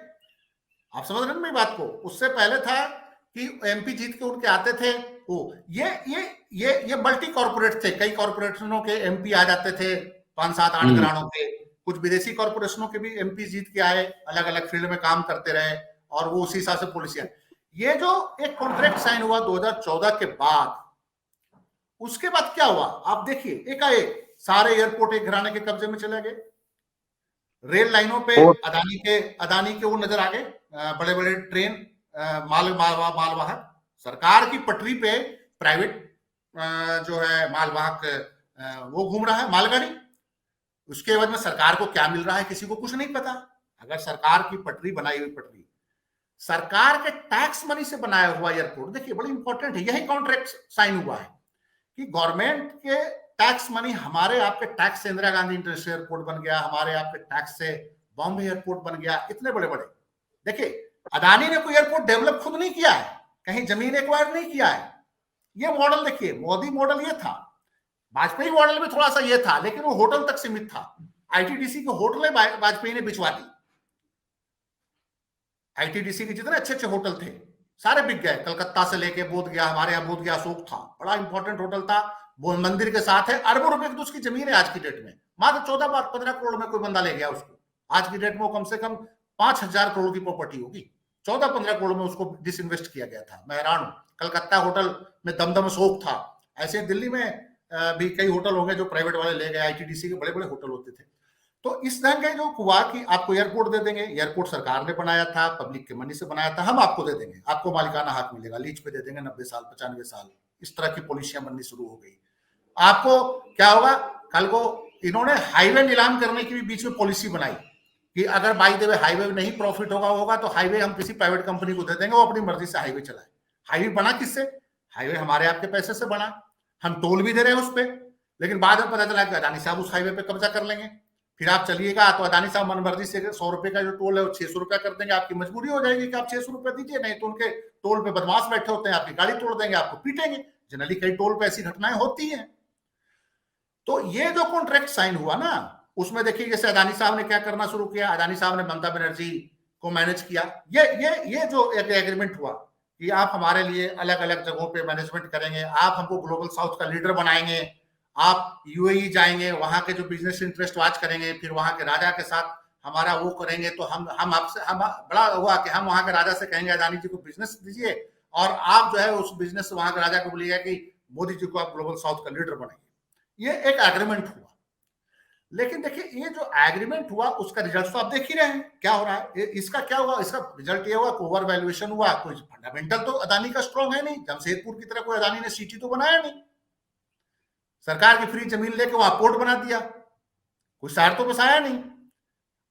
आप समझ रहे हैं मेरी बात को। उससे पहले था कि एमपी जीत के उनके आते थे, वो ये मल्टी कॉर्पोरेट थे, कई कॉर्पोरेशनों के एमपी आ जाते थे, 5, 7, 8 घरानों के, कुछ विदेशी कॉर्पोरेशनों के भी एमपी जीत के आए, अलग अलग फील्ड में काम करते रहे, और वो उसी हिसाब से पॉलिसी आई। ये जो एक कॉन्ट्रैक्ट साइन हुआ 2014 के बाद, उसके बाद क्या हुआ आप देखिए, एकाएक सारे एयरपोर्ट एक घराने के कब्जे में चले गए, रेल लाइनों पे अदानी के वो नजर आ गए, बड़े बड़े ट्रेन, मालवाहक, सरकार की पटरी पे प्राइवेट जो है मालवाहक वो घूम रहा है, मालगाड़ी। उसके एवज में सरकार को क्या मिल रहा है किसी को कुछ नहीं पता। अगर सरकार की पटरी, बनाई हुई पटरी, सरकार के टैक्स मनी से बनाया हुआ एयरपोर्ट, देखिए बड़ी इंपॉर्टेंट है, यही कॉन्ट्रैक्ट साइन हुआ है कि गवर्नमेंट के टैक्स मनी, हमारे आपके टैक्स से इंदिरा गांधी इंटरनेशनल एयरपोर्ट बन गया, हमारे आपके टैक्स से बॉम्बे एयरपोर्ट बन गया, इतने बड़े बड़े। देखिए अदानी ने कोई एयरपोर्ट डेवलप खुद नहीं किया है, कहीं जमीन एक्वायर नहीं किया है। ये मॉडल देखिए, मोदी मॉडल ये था, वाजपेयी मॉडल में थोड़ा सा ये था, लेकिन वो होटल तक सीमित था। आईटीडीसी के होटलें वाजपेयी ने बिचवा दी, आईटीडीसी के जितने अच्छे अच्छे होटल थे सारे बिक गए, कलकत्ता से लेके बोध गया, हमारे यहाँ बोध गया अशोक था, बड़ा इंपॉर्टेंट होटल था, वो मंदिर के साथ है, अरबों रुपए की तो उसकी जमीन है आज की डेट में, मात्र 14-15 करोड़ में कोई बंदा ले गया उसको। आज की डेट में वो कम से कम 5,000 करोड़ की प्रॉपर्टी होगी, 14-15 करोड़ में उसको डिसइन्वेस्ट किया गया था। मैं हैरान हूं, कलकत्ता होटल में दमदम अशोक था, ऐसे दिल्ली में भी कई होटल होंगे जो प्राइवेट वाले ले गए, आईटीडीसी के बड़े बड़े होटल होते थे। तो इस ढंग के जो हुआ कि आपको एयरपोर्ट दे देंगे, एयरपोर्ट सरकार ने बनाया था, पब्लिक के मनी से बनाया था, हम आपको दे देंगे, आपको मालिकाना हक मिलेगा, लीज पे दे देंगे 90 साल 95 साल, इस तरह की पॉलिसियां बननी शुरू हो गई। आपको क्या होगा, कल को इन्होंने हाईवे नीलाम करने की भी बीच में पॉलिसी बनाई कि अगर बाई द वे हाईवे में नहीं प्रॉफिट होगा तो हाईवे हम किसी प्राइवेट कंपनी को दे देंगे, वो अपनी मर्जी से हाईवे चलाए। हाईवे बना किससे, हाईवे हमारे आपके पैसे से बना, हम टोल भी दे रहे हैं उस पर, लेकिन बाद में पता चला कि अदानी साहब उस हाईवे पे कब्जा कर लेंगे, फिर आप चलिएगा तो अदानी साहब मनमर्जी से 100 रुपए का जो टोल है वो 600 रुपया कर देंगे, आपकी मजबूरी हो जाएगी कि आप 600 रुपया दीजिए, नहीं तो उनके टोल पे बदमाश बैठे होते हैं, आपकी गाड़ी तोड़ देंगे, आपको पीटेंगे। जनरली कई टोल पे ऐसी घटनाएं होती हैं। तो ये जो कॉन्ट्रैक्ट साइन हुआ ना, उसमें देखिए जैसे अदानी साहब ने क्या करना शुरू किया, अदानी साहब ने ममता बनर्जी को मैनेज किया। ये जो एक एग्रीमेंट हुआ कि आप हमारे लिए अलग अलग जगहों पे मैनेजमेंट करेंगे, आप हमको ग्लोबल साउथ का लीडर बनाएंगे, आप यूएई जाएंगे, वहां के जो बिजनेस इंटरेस्ट वाच करेंगे, फिर वहां के राजा के साथ हमारा वो करेंगे, तो हम आपसे, हम बड़ा हुआ कि हम वहां के राजा से कहेंगे अदानी जी को बिजनेस दीजिए, और आप जो है उस बिजनेस वहां के राजा को बोलिएगा कि मोदी जी को आप ग्लोबल साउथ का लीडर बनाएंगे। ये एक एग्रीमेंट हुआ। लेकिन देखिए ये जो एग्रीमेंट हुआ उसका रिजल्ट तो आप देख ही रहे हैं क्या हो रहा है। इसका क्या हुआ, इसका रिजल्ट ये हुआ कि ओवर वैल्यूएशन हुआ। कोई फंडामेंटल तो अदानी का स्ट्रॉन्ग है नहीं, जमशेदपुर की तरह कोई अदानी ने सिटी तो बनाया नहीं, सरकार की फ्री जमीन लेके वहां पोर्ट बना दिया, कोई शहर तो बसाया नहीं।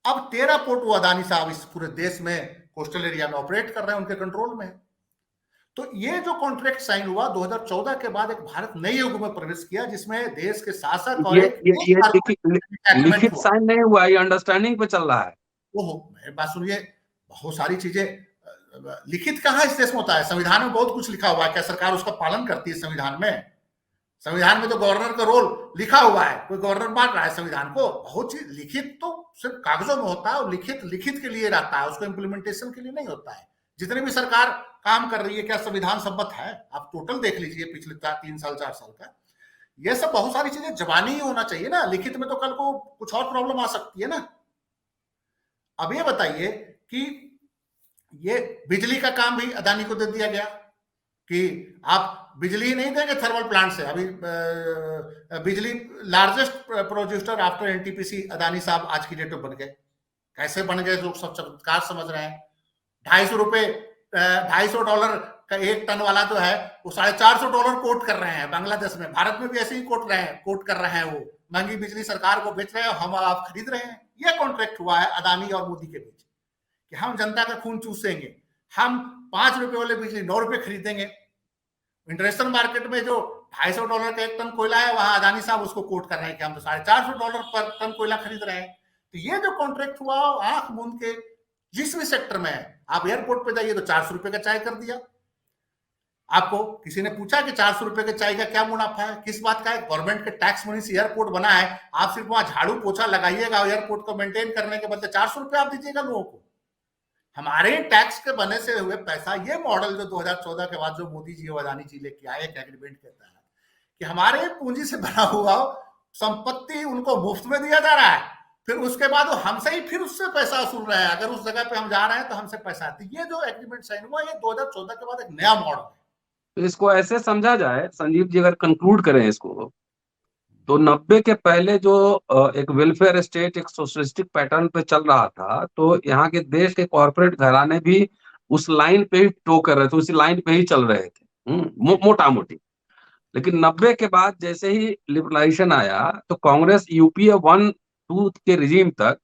अब 13 पोर्ट वो अदानी साहब इस पूरे देश में कोस्टल एरिया में ऑपरेट कर रहे हैं, उनके कंट्रोल में। तो ये जो कॉन्ट्रैक्ट साइन हुआ 2014 के बाद एक भारत नई युग में प्रवेश किया जिसमें देश के शासक और ये लिखित साइन नहीं हुआ, ये अंडरस्टैंडिंग पे चल रहा है। ओहो, मेरी बात सुनिए, बहुत सारी चीजें लिखित कहाँ इस देश में होता है। संविधान में बहुत कुछ लिखा हुआ है, क्या सरकार उसका पालन करती है? संविधान में तो गवर्नर का रोल लिखा हुआ है, कोई गवर्नर मान रहा है संविधान को? बहुत चीज लिखित तो सिर्फ कागजों में होता है, और लिखित के लिए रहता है, उसको इम्प्लीमेंटेशन के लिए नहीं होता है। जितने भी सरकार काम कर रही है क्या संविधान सम्मत है? आप टोटल देख लीजिए पिछले 3 साल 4 साल का, ये सब बहुत सारी चीजें जबानी ही होना चाहिए ना, लिखित में तो कल को कुछ और प्रॉब्लम आ सकती है ना। अब ये बताइए कि ये बिजली का काम भी अदानी को दे दिया गया कि आप बिजली नहीं देंगे थर्मल प्लांट से। अभी बिजली largest producer after NTPC Adani साहब आज की डेट में बन गए। कैसे बन गए लोग सब चमत्कार समझ रहे हैं। $250 का 1 टन वाला जो है वो $450 कोट कर रहे हैं बांग्लादेश में। भारत में भी ऐसे ही कोट कर रहे हैं। वो महंगी बिजली सरकार को बेच रहे हैं, हम आप खरीद रहे हैं। यह कॉन्ट्रैक्ट हुआ है अदानी और मोदी के बीच कि हम जनता का खून चूसेंगे, हम ₹5 वाले बिजली ₹9 खरीदेंगे। इंटरनेशनल मार्केट में जो $250 का 1 टन कोयला है, वहां अदानी साहब उसको कोट कर रहे हैं कि हम तो $450 पर टन कोयला खरीद रहे हैं। तो ये जो कॉन्ट्रैक्ट हुआ आंख मूंद के जिस भी सेक्टर में है, आप एयरपोर्ट पे जाइए तो ₹400 का चाय कर दिया। आपको किसी ने पूछा कि ₹400 के चाय का क्या मुनाफा है, किस बात का है? गवर्नमेंट के टैक्स मनी से एयरपोर्ट बना है, आप सिर्फ वहां झाड़ू पोछा लगाइएगा, एयरपोर्ट को मेंटेन करने के बदले ₹400 आप दीजिएगा लोगों को। हमारे टैक्स के बने से हुए पैसा, ये मॉडल जो 2014 के बाद जो मोदी जी और अदानी जी लेके आए एक एग्रीमेंट के तहत कि हमारे पूंजी से बना हुआ संपत्ति उनको मुफ्त में दिया जा रहा है, फिर उसके बाद वो हमसे ही फिर उससे पैसा वसूल रहे हैं। अगर उस जगह पे हम जा रहे हैं तो हमसे पैसा आती। ये जो एग्रीमेंट साइन हुआ ये 2014 के बाद एक नया मॉडल है। तो इसको ऐसे समझा जाए, संजीव जी अगर कंक्लूड करें इसको, तो 90 के पहले जो एक वेलफेयर स्टेट, एक सोशलिस्टिक पैटर्न पे चल रहा था, तो यहाँ के देश के कॉर्पोरेट घराने भी उस लाइन पे ही टो कर रहे थे, उसी लाइन पे ही चल रहे थे मोटा मोटी। लेकिन 90 के बाद जैसे ही लिबरलाइजेशन आया तो कांग्रेस यूपीए 1-2 के रिजीम तक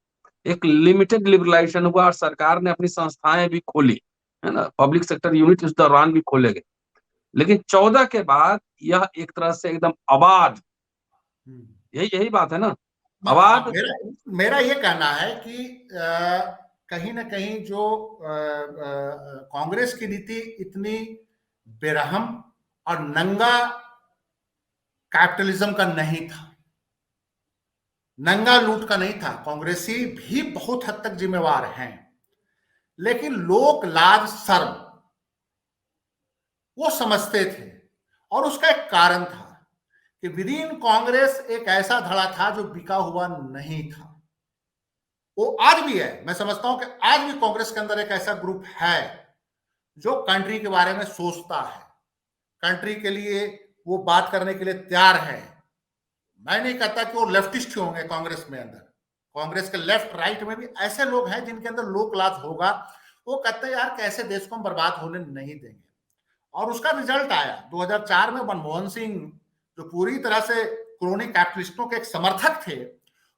एक लिमिटेड लिबरलाइजेशन हुआ और सरकार ने अपनी संस्थाएं भी खोली, है ना, पब्लिक सेक्टर यूनिट इस दौरान भी खोले गए। लेकिन 14 के बाद यह एक तरह से एकदम अबाध, यही बात है ना, अबाध। मेरा ये कहना है कि कहीं ना कहीं जो कांग्रेस की नीति इतनी बेरहम और नंगा कैपिटलिज्म का नहीं था, नंगा लूट का नहीं था। कांग्रेसी भी बहुत हद तक जिम्मेवार हैं, लेकिन लोक लाज शर्म वो समझते थे। और उसका एक कारण था कि विद इन कांग्रेस एक ऐसा धड़ा था जो बिका हुआ नहीं था। वो आज भी है। मैं समझता हूं कि आज भी कांग्रेस के अंदर एक ऐसा ग्रुप है जो कंट्री के बारे में सोचता है, कंट्री के लिए वो बात करने के लिए तैयार है। मैं नहीं कहता कि वो लेफ्टिस्ट होंगे कांग्रेस में, अंदर कांग्रेस के लेफ्ट राइट में भी ऐसे लोग हैं जिनके अंदर लोक लाज होगा। वो कहते हैं यार कैसे देश को हम बर्बाद होने नहीं देंगे। और उसका रिजल्ट आया 2004 में। मनमोहन सिंह जो पूरी तरह से क्रोनी कैपिटलिस्टों के एक समर्थक थे,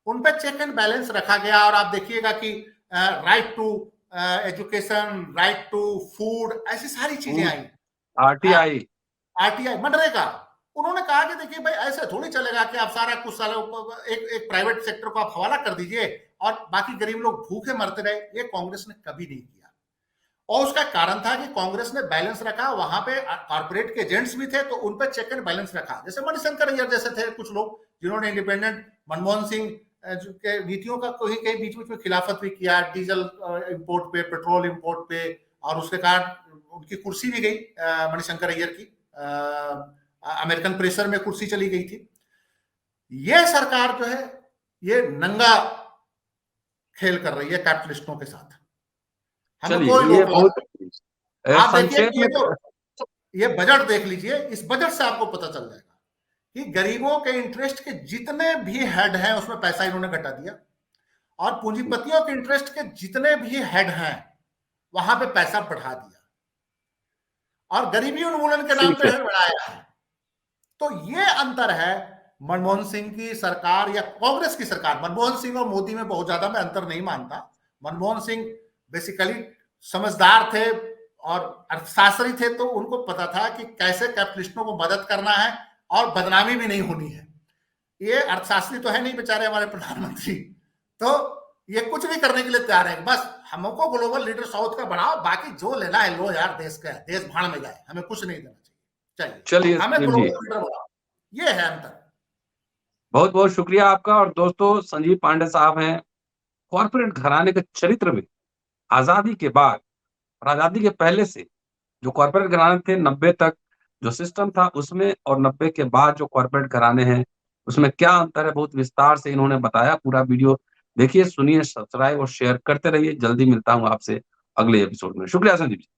उन पे चेक एंड बैलेंस रखा गया। और आप देखिएगा कि right to education, right to food, ऐसी सारी चीजें आई। आरटीआई, मनरेगा। उन्होंने कहा कि देखिए भाई ऐसे थोड़ी चलेगा कि आप सारा कुछ साल एक प्राइवेट सेक्टर को आप हवाला कर दीजिए और बाकी गरीब लोग भूखे मरते रहे। ये कांग्रेस ने कभी नहीं किया। और उसका कारण था कि कांग्रेस ने बैलेंस रखा। वहां पे कॉर्पोरेट के एजेंट्स भी थे तो उन पे चेक एंड बैलेंस रखा। जैसे मणिशंकर अय्यर जैसे थे कुछ लोग जिन्होंने इंडिपेंडेंट मनमोहन सिंह के नीतियों का कहीं बीच बीच में खिलाफत भी किया, डीजल इंपोर्ट पे, पेट्रोल इंपोर्ट पे। और उसके कारण उनकी कुर्सी भी गई, मणिशंकर अय्यर की अमेरिकन प्रेशर में कुर्सी चली गई थी। यह सरकार जो है ये नंगा खेल कर रही है कैपिटलिस्टों के साथ। चलिए ये बहुत आप देखिए ये बजट देख लीजिए, इस बजट से आपको पता चल जाएगा कि गरीबों के इंटरेस्ट के जितने भी हेड हैं उसमें पैसा इन्होंने घटा दिया, और पूंजीपतियों के इंटरेस्ट के जितने भी हेड हैं वहां पे पैसा बढ़ा दिया, और गरीबी उन्मूलन के नाम ठीक पे है। बढ़ाया है। तो ये अंतर है मनमोहन सिंह की सरकार या कांग्रेस की सरकार। मनमोहन सिंह और मोदी में बहुत ज्यादा मैं अंतर नहीं मानता। मनमोहन सिंह बेसिकली समझदार थे और अर्थशास्त्री थे, तो उनको पता था कि कैसे कैपिटलिस्टों को मदद करना है और बदनामी भी नहीं होनी है। ये अर्थशास्त्री तो है नहीं बेचारे हमारे प्रधानमंत्री, तो ये कुछ भी करने के लिए तैयार है। बस हमको ग्लोबल लीडर साउथ का बढ़ाओ, बाकी जो लेना है लो यार, देश का देश भाड़ में जाए, हमें कुछ नहीं देना चाहिए, चलिए हमें संजीव ग्लोबल जी, लीडर बढ़ाओ। ये है अंतर। बहुत बहुत शुक्रिया आपका। और दोस्तों, संजीव पांडे साहब हैं कॉर्पोरेट घराने के चरित्र में आजादी के बाद और आजादी के पहले से जो कॉर्पोरेट घराने थे 90 तक जो सिस्टम था उसमें, और 90 के बाद जो कॉर्पोरेट घराने हैं उसमें क्या अंतर है, बहुत विस्तार से इन्होंने बताया। पूरा वीडियो देखिए, सुनिए, सब्सक्राइब और शेयर करते रहिए। जल्दी मिलता हूं आपसे अगले एपिसोड में। शुक्रिया संदीप जी।